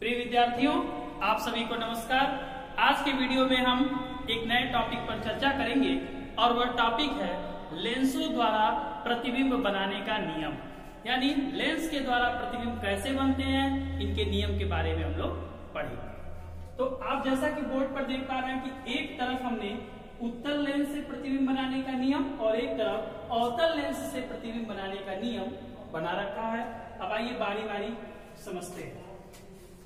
प्रिय विद्यार्थियों, आप सभी को नमस्कार। आज के वीडियो में हम एक नए टॉपिक पर चर्चा करेंगे और वह टॉपिक है लेंसों द्वारा प्रतिबिंब बनाने का नियम। यानी लेंस के द्वारा प्रतिबिंब कैसे बनते हैं, इनके नियम के बारे में हम लोग पढ़ेंगे। तो आप जैसा कि बोर्ड पर देख पा रहे हैं कि एक तरफ हमने उत्तल लेंस से प्रतिबिंब बनाने का नियम और एक तरफ अवतल लेंस से प्रतिबिंब बनाने का नियम बना रखा है। अब आइए बारी बारी समझते हैं।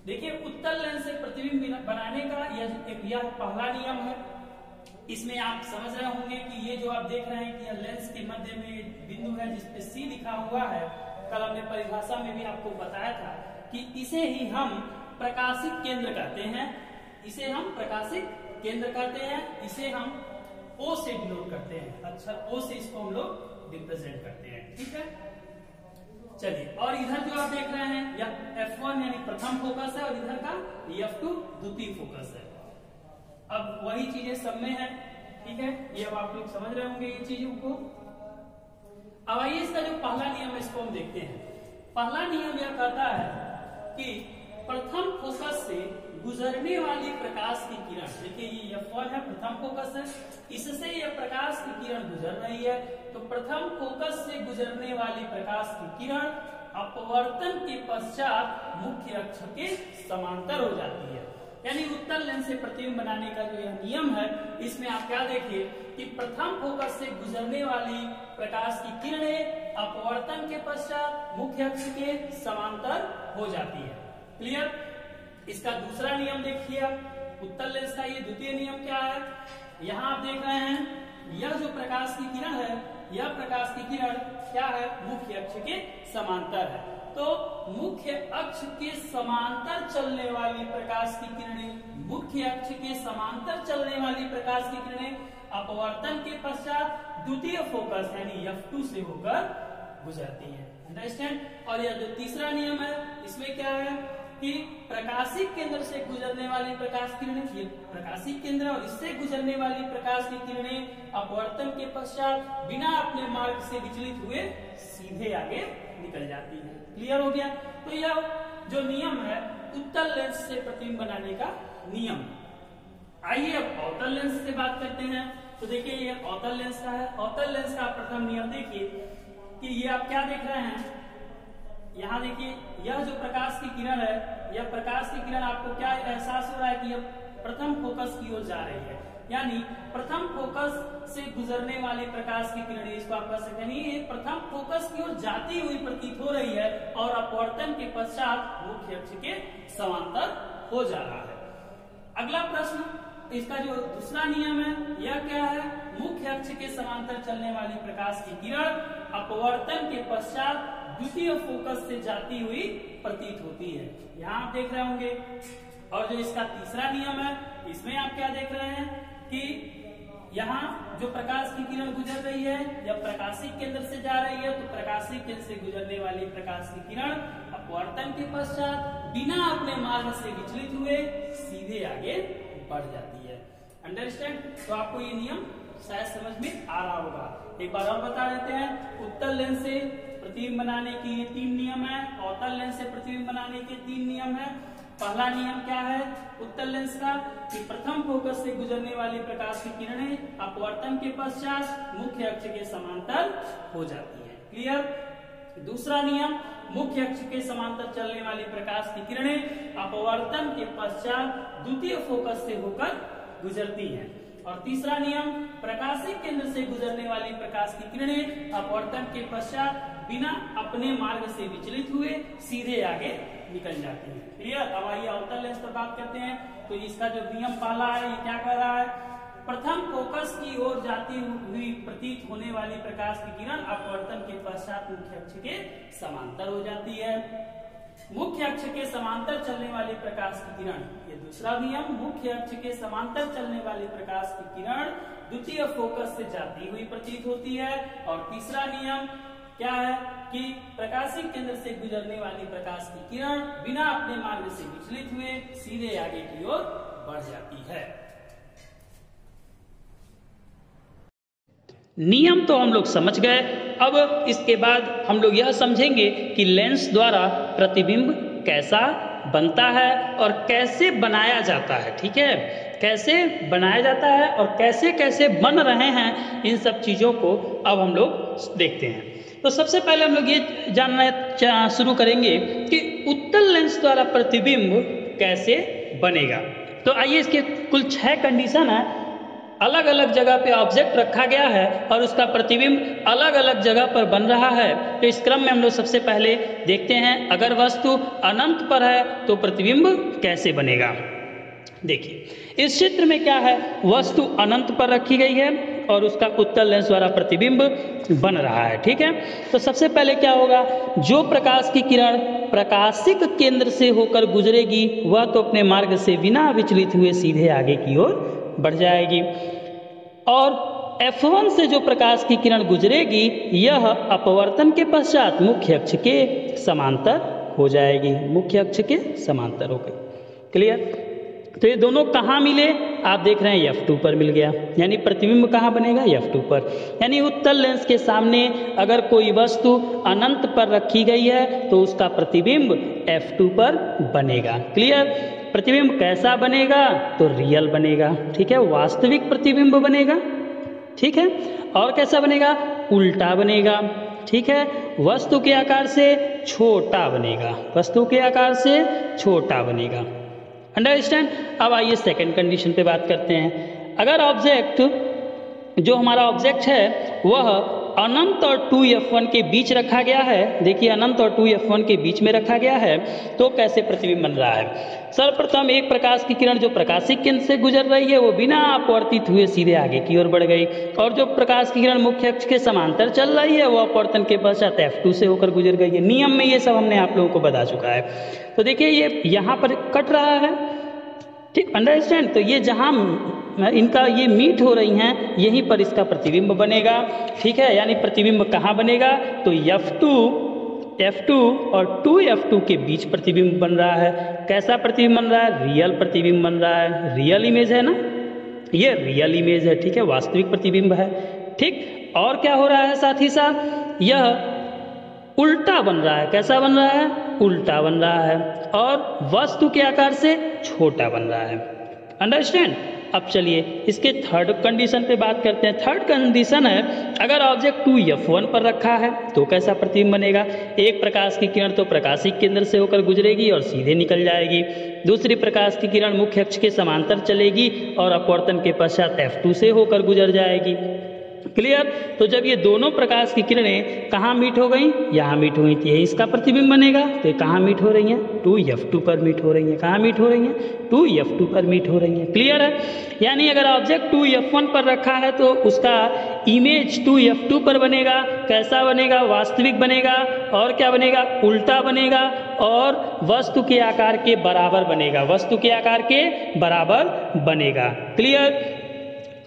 देखिए, उत्तल लेंस से प्रतिबिंब बनाने का यह पहला नियम है। इसमें आप समझ रहे होंगे कि ये जो आप देख रहे हैं कि यह लेंस के मध्य में बिंदु है जिसपे सी लिखा हुआ है। कल हमने परिभाषा में भी आपको बताया था कि इसे ही हम प्रकाशिक केंद्र कहते हैं। इसे हम प्रकाशिक केंद्र कहते हैं। इसे हम O से डिनोट करते हैं। अक्षर O से इसको हम लोग रिप्रेजेंट करते हैं। ठीक है, चलिए। और इधर जो आप देख रहे हैं यह F1 यानी प्रथम फोकस है और इधर का F2 द्वितीय फोकस है। अब वही चीजें सब में है। ठीक है, ये अब आप लोग समझ रहे होंगे ये चीजों को। अब आइए इसका जो पहला नियम है इसको हम देखते हैं। पहला नियम यह कहता है कि प्रथम फोकस से गुजरने वाली प्रकाश की किरण, देखिए ये F1 है, प्रथम फोकस है, इससे यह प्रकाश की किरण गुजर रही है। तो प्रथम फोकस से गुजरने वाली प्रकाश की किरण अपवर्तन के पश्चात मुख्य अक्ष के समांतर हो जाती है। यानी उत्तल लेंस से प्रतिबिंब बनाने का जो यह नियम है, इसमें आप क्या देखिए कि प्रथम फोकस से गुजरने वाली प्रकाश की किरणें अपवर्तन के पश्चात मुख्य अक्ष के समांतर हो जाती है। क्लियर? इसका दूसरा नियम देखिए आप। उत्तल लेंस का ये द्वितीय नियम क्या है? यहाँ आप देख रहे हैं यह जो प्रकाश की किरण है, यह प्रकाश की किरण क्या है? मुख्य अक्ष के समांतर है। तो मुख्य अक्ष के समांतर चलने वाली प्रकाश की किरणें, मुख्य अक्ष के समांतर चलने वाली प्रकाश की किरणें अपवर्तन के पश्चात द्वितीय फोकस यानी F2 से होकर गुजरती है। अंडरस्टैंड? और यह जो तीसरा नियम है, इसमें क्या है कि प्रकाशिक केंद्र से गुजरने वाली प्रकाश किरणें, ये प्रकाशिक केंद्र और इससे गुजरने वाली प्रकाश की किरणें अपवर्तन के पश्चात बिना अपने मार्ग से विचलित हुए सीधे आगे निकल जाती है। क्लियर हो गया? तो यह जो नियम है उत्तल लेंस से प्रतिबिंब बनाने का नियम। आइए अब अवतल लेंस से बात करते हैं। तो देखिए ये अवतल लेंस का है। अवतल लेंस का प्रथम नियम देखिए कि ये आप क्या देख रहे हैं, यहाँ देखिए यह जो प्रकाश की किरण है, यह प्रकाश की किरण आपको क्या एहसास हो रहा है कि यह प्रथम फोकस की ओर जा रही है। यानी प्रथम फोकस से गुजरने वाली प्रकाश की किरणें, इसको आप कह सकते हैं ये प्रथम फोकस की ओर जाती हुई प्रतीत हो रही है और अपवर्तन के पश्चात मुख्य अक्ष के समांतर हो जा रहा है। अगला प्रश्न, इसका जो दूसरा नियम है यह क्या है? मुख्य अक्ष के समांतर चलने वाली प्रकाश की किरण अपवर्तन के पश्चात द्वितीय फोकस से जाती हुई प्रतीत होती है। यहाँ आप देख रहे होंगे। और जो इसका तीसरा नियम है, इसमें आप क्या देख रहे हैं कि यहाँ जो प्रकाश की किरण गुजर रही है या प्रकाशिक केंद्र से जा रही है, तो प्रकाशिक केंद्र से गुजरने वाली प्रकाश की किरण अपवर्तन के पश्चात बिना अपने मार्ग से विचलित हुए सीधे आगे बढ़ जाती है। अंडरस्टैंड? तो आपको ये नियम शायद समझ में आ रहा होगा। एक बार और बता देते हैं। उत्तल लेंस से प्रतिबिंब बनाने के ये 3 नियम है। अवतल लेंस से प्रतिबिंब बनाने के 3 नियम है। पहला नियम क्या है उत्तल लेंस का कि प्रथम फोकस से गुजरने वाली प्रकाश की किरणें अपवर्तन के पश्चात मुख्य अक्ष के समांतर हो जाती है। क्लियर? दूसरा नियम, मुख्य अक्ष के समांतर चलने वाली प्रकाश की किरणें अपवर्तन के पश्चात द्वितीय फोकस से होकर गुजरती हैं। और तीसरा नियम, प्रकाशिक केंद्र से गुजरने वाली प्रकाश की किरणें अपवर्तन के पश्चात बिना अपने मार्ग से विचलित हुए सीधे आगे निकल जाती है। क्लियर? अब आइए अवतल लेंस पर बात करते हैं। तो इसका जो नियम पहला है ये क्या कह रहा है? प्रथम फोकस की ओर जाती हुई प्रतीत होने वाली प्रकाश की किरण अपवर्तन के पश्चात मुख्य अक्ष के समांतर हो जाती है। मुख्य अक्ष के समांतर चलने वाली प्रकाश की किरण, ये दूसरा नियम, मुख्य अक्ष के समांतर चलने वाली प्रकाश की किरण द्वितीय फोकस से जाती हुई प्रतीत होती है। और तीसरा नियम क्या है कि प्रकाशिक केंद्र से गुजरने वाली प्रकाश की किरण बिना अपने मार्ग से विचलित हुए सीधे आगे की ओर बढ़ जाती है। नियम तो हम लोग समझ गए। अब इसके बाद हम लोग यह समझेंगे कि लेंस द्वारा प्रतिबिंब कैसा बनता है और कैसे बनाया जाता है, ठीक है, कैसे बनाया जाता है और कैसे कैसे बन रहे हैं, इन सब चीज़ों को अब हम लोग देखते हैं। तो सबसे पहले हम लोग ये जानना शुरू करेंगे कि उत्तल लेंस द्वारा प्रतिबिंब कैसे बनेगा। तो आइए, इसके कुल 6 कंडीशन है। अलग अलग जगह पे ऑब्जेक्ट रखा गया है और उसका प्रतिबिंब अलग अलग जगह पर बन रहा है। तो इस क्रम में हम लोग सबसे पहले देखते हैं, अगर वस्तु अनंत पर है तो प्रतिबिंब कैसे बनेगा। देखिए, इस चित्र में क्या है, वस्तु अनंत पर रखी गई है और उसका उत्तल लेंस द्वारा प्रतिबिंब बन रहा है, ठीक है। तो सबसे पहले क्या होगा, जो प्रकाश की किरण प्रकाशिक केंद्र से होकर गुजरेगी वह तो अपने मार्ग से बिना विचलित हुए सीधे आगे की ओर बढ़ जाएगी, और F1 से जो प्रकाश की किरण गुजरेगी यह अपवर्तन के पश्चात मुख्य अक्ष के समांतर हो जाएगी, मुख्य अक्ष के समांतर हो गई। क्लियर। तो ये दोनों कहाँ मिले, आप देख रहे हैं F2 पर मिल गया, यानी प्रतिबिंब कहाँ बनेगा, F2 पर। यानी उत्तल लेंस के सामने अगर कोई वस्तु अनंत पर रखी गई है तो उसका प्रतिबिंब F2 पर बनेगा। क्लियर। प्रतिबिंब कैसा बनेगा, तो रियल बनेगा, ठीक है, वास्तविक प्रतिबिंब बनेगा, ठीक है। और कैसा बनेगा, उल्टा बनेगा, ठीक है, वस्तु के आकार से छोटा बनेगा, वस्तु के आकार से छोटा बनेगा। अंडरस्टैंड। अब आइए सेकंड कंडीशन पे बात करते हैं। अगर ऑब्जेक्ट, जो हमारा ऑब्जेक्ट है वह अनंत और 2F1 के बीच रखा गया है, देखिए अनंत और 2F1 के बीच में रखा गया है, तो कैसे प्रतिबिंब बन रहा है। सर्वप्रथम एक प्रकाश की किरण जो प्रकाशिक केंद्र से गुजर रही है वो बिना अपवर्तित हुए सीधे आगे की ओर बढ़ गई, और जो प्रकाश की किरण मुख्य अक्ष के समांतर चल रही है वो अपवर्तन के पश्चात F2 से होकर गुजर गई है। नियम में ये सब हमने आप लोगों को बता चुका है। तो देखिए ये यहाँ पर कट रहा है, ठीक, अंडरस्टैंड। तो ये जहाँ इनका ये मीट हो रही हैं यहीं पर इसका प्रतिबिंब बनेगा, ठीक है। यानी प्रतिबिंब कहाँ बनेगा, तो F2 और 2F2 के बीच प्रतिबिंब बन रहा है। कैसा प्रतिबिंब बन रहा है, रियल प्रतिबिंब बन रहा है। रियल इमेज है ना, ये रियल इमेज है, ठीक है, वास्तविक प्रतिबिंब है, ठीक। और क्या हो रहा है, साथ ही साथ यह उल्टा बन रहा है। कैसा बन रहा है, उल्टा बन रहा है, और वस्तु के आकार से छोटा बन रहा है। अंडरस्टैंड। अब चलिए इसके थर्ड कंडीशन पे बात करते हैं। थर्ड कंडीशन है, अगर ऑब्जेक्ट 2F1 पर रखा है तो कैसा प्रतिबिंब बनेगा। एक प्रकाश की किरण तो प्रकाशिक केंद्र से होकर गुजरेगी और सीधे निकल जाएगी, दूसरी प्रकाश की किरण मुख्य अक्ष के समांतर चलेगी और अपवर्तन के पश्चात F2 से होकर गुजर जाएगी। क्लियर। तो जब ये दोनों प्रकाश की किरणें कहाँ मीट हो गई, यहाँ मीट हुई थी, इसका प्रतिबिंब बनेगा। तो ये कहाँ मीट हो रही हैं, 2F2 पर मीट हो रही हैं। कहाँ मीट हो रही हैं, 2F2 पर मीट हो रही हैं। क्लियर है। यानी अगर ऑब्जेक्ट 2F1 पर रखा है तो उसका इमेज 2F2 पर बनेगा। कैसा बनेगा, वास्तविक बनेगा, और क्या बनेगा, उल्टा बनेगा, और वस्तु के आकार के बराबर बनेगा, वस्तु के आकार के बराबर बनेगा। क्लियर।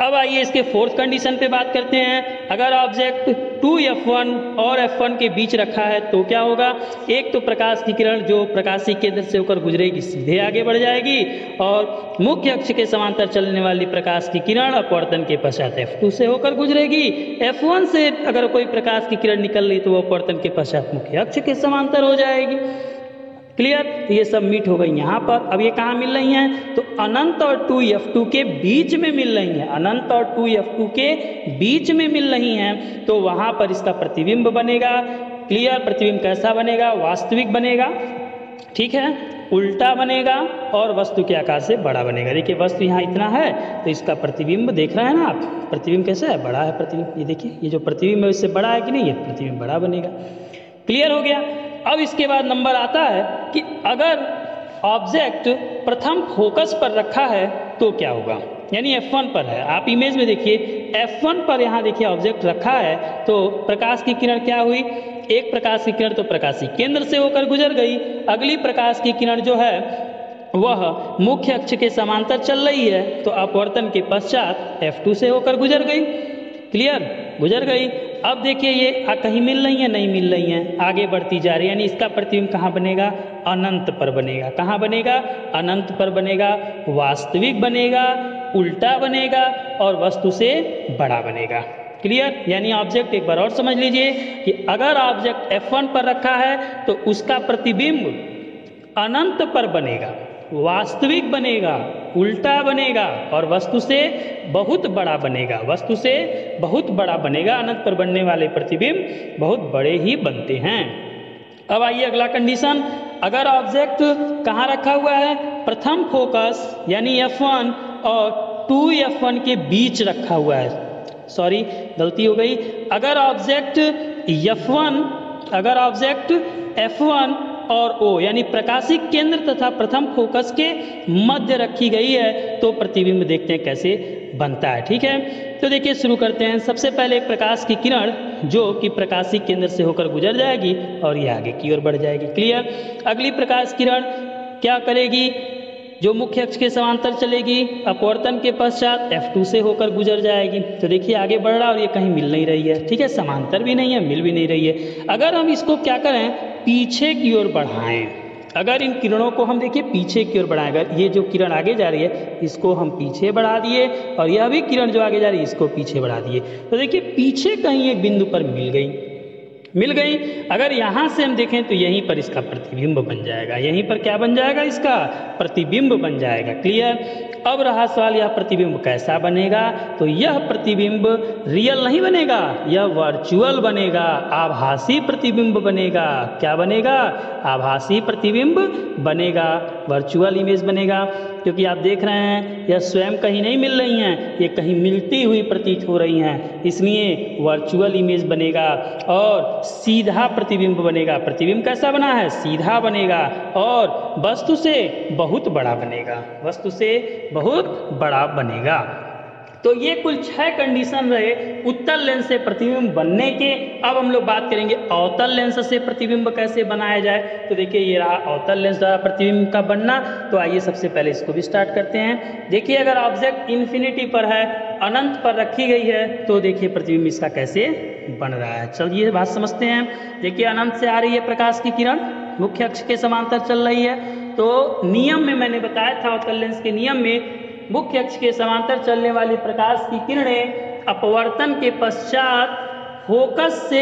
अब आइए इसके फोर्थ कंडीशन पे बात करते हैं। अगर ऑब्जेक्ट 2F1 और F1 के बीच रखा है तो क्या होगा। एक तो प्रकाश की किरण जो प्रकाशिक केंद्र से होकर गुजरेगी सीधे आगे बढ़ जाएगी, और मुख्य अक्ष के समांतर चलने वाली प्रकाश की किरण अपवर्तन के पश्चात F2 से होकर गुजरेगी। F1 से अगर कोई प्रकाश की किरण निकल रही तो वो अपवर्तन के पश्चात मुख्य अक्ष के समांतर हो जाएगी। क्लियर। तो ये सब मीट हो गई यहाँ पर। अब ये कहाँ मिल रही हैं, तो अनंत और 2F2 के बीच में मिल रही हैं, अनंत और 2F2 के बीच में मिल रही हैं, तो वहाँ पर इसका प्रतिबिंब बनेगा। क्लियर। प्रतिबिंब कैसा बनेगा, वास्तविक बनेगा, ठीक है, उल्टा बनेगा, और वस्तु के आकार से बड़ा बनेगा। देखिए वस्तु यहाँ इतना है तो इसका प्रतिबिंब देख रहे हैं ना आप, प्रतिबिंब कैसा है, बड़ा है प्रतिबिंब। ये देखिए ये जो प्रतिबिंब है इससे बड़ा है कि नहीं, ये प्रतिबिंब बड़ा बनेगा। क्लियर हो गया। अब इसके बाद नंबर आता है कि अगर ऑब्जेक्ट प्रथम फोकस पर रखा है तो क्या होगा। यानी F1 पर है, आप इमेज में देखिए F1 पर यहाँ देखिए ऑब्जेक्ट रखा है, तो प्रकाश की किरण क्या हुई, एक प्रकाश की किरण तो प्रकाशिक केंद्र से होकर गुजर गई, अगली प्रकाश की किरण जो है वह मुख्य अक्ष के समांतर चल रही है, तो अपवर्तन के पश्चात F2 से होकर गुजर गई। क्लियर, गुजर गई। अब देखिए ये कहीं मिल रही है, नहीं मिल रही हैं, आगे बढ़ती जा रही है, यानी इसका प्रतिबिंब कहाँ बनेगा, अनंत पर बनेगा। कहाँ बनेगा, अनंत पर बनेगा, वास्तविक बनेगा, उल्टा बनेगा, और वस्तु से बड़ा बनेगा। क्लियर। यानी ऑब्जेक्ट एक बार और समझ लीजिए कि अगर ऑब्जेक्ट F1 पर रखा है तो उसका प्रतिबिंब अनंत पर बनेगा, वास्तविक बनेगा, उल्टा बनेगा और वस्तु से बहुत बड़ा बनेगा, वस्तु से बहुत बड़ा बनेगा। अनंत पर बनने वाले प्रतिबिंब बहुत बड़े ही बनते हैं। अब आइए अगला कंडीशन, अगर ऑब्जेक्ट कहाँ रखा हुआ है, प्रथम फोकस यानी F1 और 2F1 के बीच रखा हुआ है, सॉरी गलती हो गई, अगर ऑब्जेक्ट F1 और O यानी प्रकाशिक केंद्र तथा प्रथम फोकस के मध्य रखी गई है तो प्रतिबिंब देखते हैं कैसे बनता है। ठीक है, तो देखिए शुरू करते हैं। सबसे पहले एक प्रकाश की किरण जो कि प्रकाशिक केंद्र से होकर गुजर जाएगी और ये आगे की ओर बढ़ जाएगी। क्लियर। अगली प्रकाश किरण क्या करेगी, जो मुख्य अक्ष के समांतर चलेगी, अपवर्तन के पश्चात F2 से होकर गुजर जाएगी। तो देखिए आगे बढ़ रहा और ये कहीं मिल नहीं रही है। ठीक है, समांतर भी नहीं है, मिल भी नहीं रही है। अगर हम इसको क्या करें, पीछे की ओर बढ़ाएं, अगर इन किरणों को हम देखिए पीछे की ओर बढ़ाएं, अगर ये जो किरण आगे जा रही है इसको हम पीछे बढ़ा दिए और यह भी किरण जो आगे जा रही है इसको पीछे बढ़ा दिए, तो देखिए पीछे कहीं एक बिंदु पर मिल गई। अगर यहाँ से हम देखें तो यहीं पर इसका प्रतिबिंब बन जाएगा, यहीं पर क्या बन जाएगा, इसका प्रतिबिंब बन जाएगा। क्लियर। अब रहा सवाल, यह प्रतिबिंब कैसा बनेगा, तो यह प्रतिबिंब रियल नहीं बनेगा, यह वर्चुअल बनेगा, आभासी प्रतिबिंब बनेगा। क्या बनेगा, आभासी प्रतिबिंब बनेगा, वर्चुअल इमेज बनेगा, क्योंकि आप देख रहे हैं यह स्वयं कहीं नहीं मिल रही हैं, ये कहीं मिलती हुई प्रतीत हो रही हैं, इसलिए वर्चुअल इमेज बनेगा और सीधा प्रतिबिंब बनेगा। प्रतिबिंब कैसा बना है, सीधा बनेगा और वस्तु से बहुत बड़ा बनेगा, वस्तु से बहुत बड़ा बनेगा। तो ये कुल 6 कंडीशन रहे उत्तल लेंस से प्रतिबिंब बनने के। अब हम लोग बात करेंगे अवतल लेंस से प्रतिबिंब कैसे बनाया जाए। तो देखिए ये रहा अवतल लेंस द्वारा प्रतिबिंब का बनना। तो आइए सबसे पहले इसको भी स्टार्ट करते हैं। देखिए अगर ऑब्जेक्ट इन्फिनिटी पर है, अनंत पर रखी गई है, तो देखिए प्रतिबिंब इसका कैसे बन रहा है। चलिए बात समझते हैं। देखिए अनंत से आ रही है प्रकाश की किरण, मुख्य अक्ष के समांतर चल रही है। तो नियम में मैंने बताया था, अवतल लेंस के नियम में मुख्य अक्ष के समांतर चलने वाली प्रकाश की किरणें अपवर्तन के पश्चात फोकस से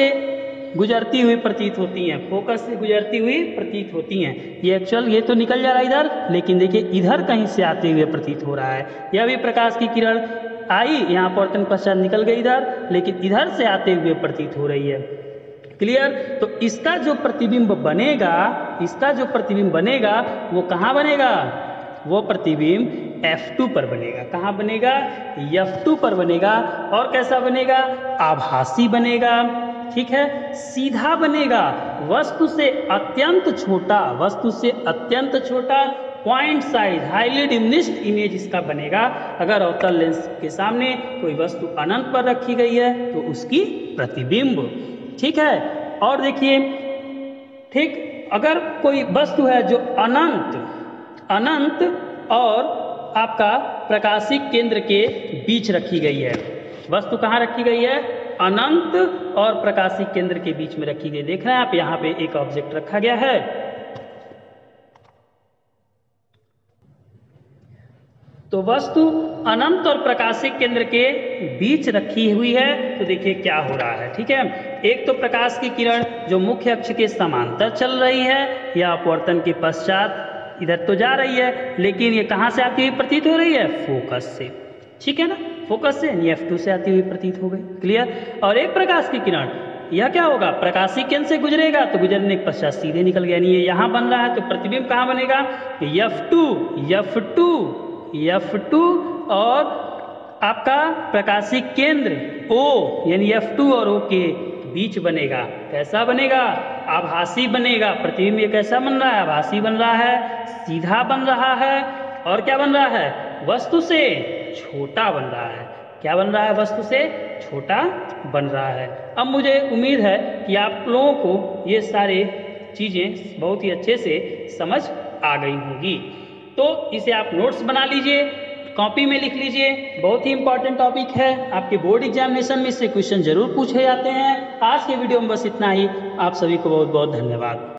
गुजरती हुई प्रतीत होती हैं, फोकस से गुजरती हुई प्रतीत होती हैं। ये एक्चुअल ये तो निकल जा रहा है इधर, लेकिन देखिए इधर कहीं से आते हुए प्रतीत हो रहा है। यह भी प्रकाश की किरण आई, यहाँ अपवर्तन पश्चात निकल गई इधर, लेकिन इधर से आते हुए प्रतीत हो रही है। क्लियर। तो इसका जो प्रतिबिंब बनेगा, इसका जो प्रतिबिंब बनेगा वो कहाँ बनेगा, वो प्रतिबिंब F2 पर बनेगा। कहाँ बनेगा, F2 पर बनेगा। और कैसा बनेगा, आभासी बनेगा। ठीक है, सीधा बनेगा, वस्तु से अत्यंत छोटा, वस्तु से अत्यंत छोटा, point size, highly diminished image इसका बनेगा। अगर अवतल लेंस के सामने कोई वस्तु अनंत पर रखी गई है तो उसकी प्रतिबिंब। ठीक है। और देखिए, ठीक अगर कोई वस्तु है जो अनंत और आपका प्रकाशिक केंद्र के बीच रखी गई है, वस्तु कहाँ रखी गई है, अनंत और प्रकाशिक केंद्र के बीच में रखी गई। देख रहे हैं आप, यहाँ पे एक ऑब्जेक्ट रखा गया है। तो वस्तु अनंत और प्रकाशिक केंद्र के बीच रखी हुई है। तो देखिए क्या हो रहा है। ठीक है, एक तो प्रकाश की किरण जो मुख्य अक्ष के समांतर चल रही है या अपवर्तन के पश्चात इधर तो जा रही है, लेकिन ये कहाँ से आती हुई प्रतीत हो रही है, फोकस से। ठीक है ना, फोकस से यानी F2 से आती हुई प्रतीत हो गई। क्लियर। और एक प्रकाश की किरण, यह क्या होगा, प्रकाशिक केंद्र से गुजरेगा तो गुजरने के पश्चात सीधे निकल गया, यानी ये यहाँ बन रहा है। तो प्रतिबिंब कहाँ बनेगा, F2 और आपका प्रकाशिक केंद्र O यानी F2 और O के बीच बनेगा। कैसा बनेगा, आभासी बनेगा। प्रतिबिंब ये कैसा बन रहा है, आभासी बन रहा है, सीधा बन रहा है और क्या बन रहा है, वस्तु से छोटा बन रहा है। क्या बन रहा है, वस्तु से छोटा बन रहा है। अब मुझे उम्मीद है कि आप लोगों को ये सारे चीज़ें बहुत ही अच्छे से समझ आ गई होंगी। तो इसे आप नोट्स बना लीजिए, कॉपी में लिख लीजिए। बहुत ही इंपॉर्टेंट टॉपिक है, आपके बोर्ड एग्जामिनेशन में इससे क्वेश्चन जरूर पूछे जाते हैं। आज के वीडियो में बस इतना ही। आप सभी को बहुत बहुत धन्यवाद।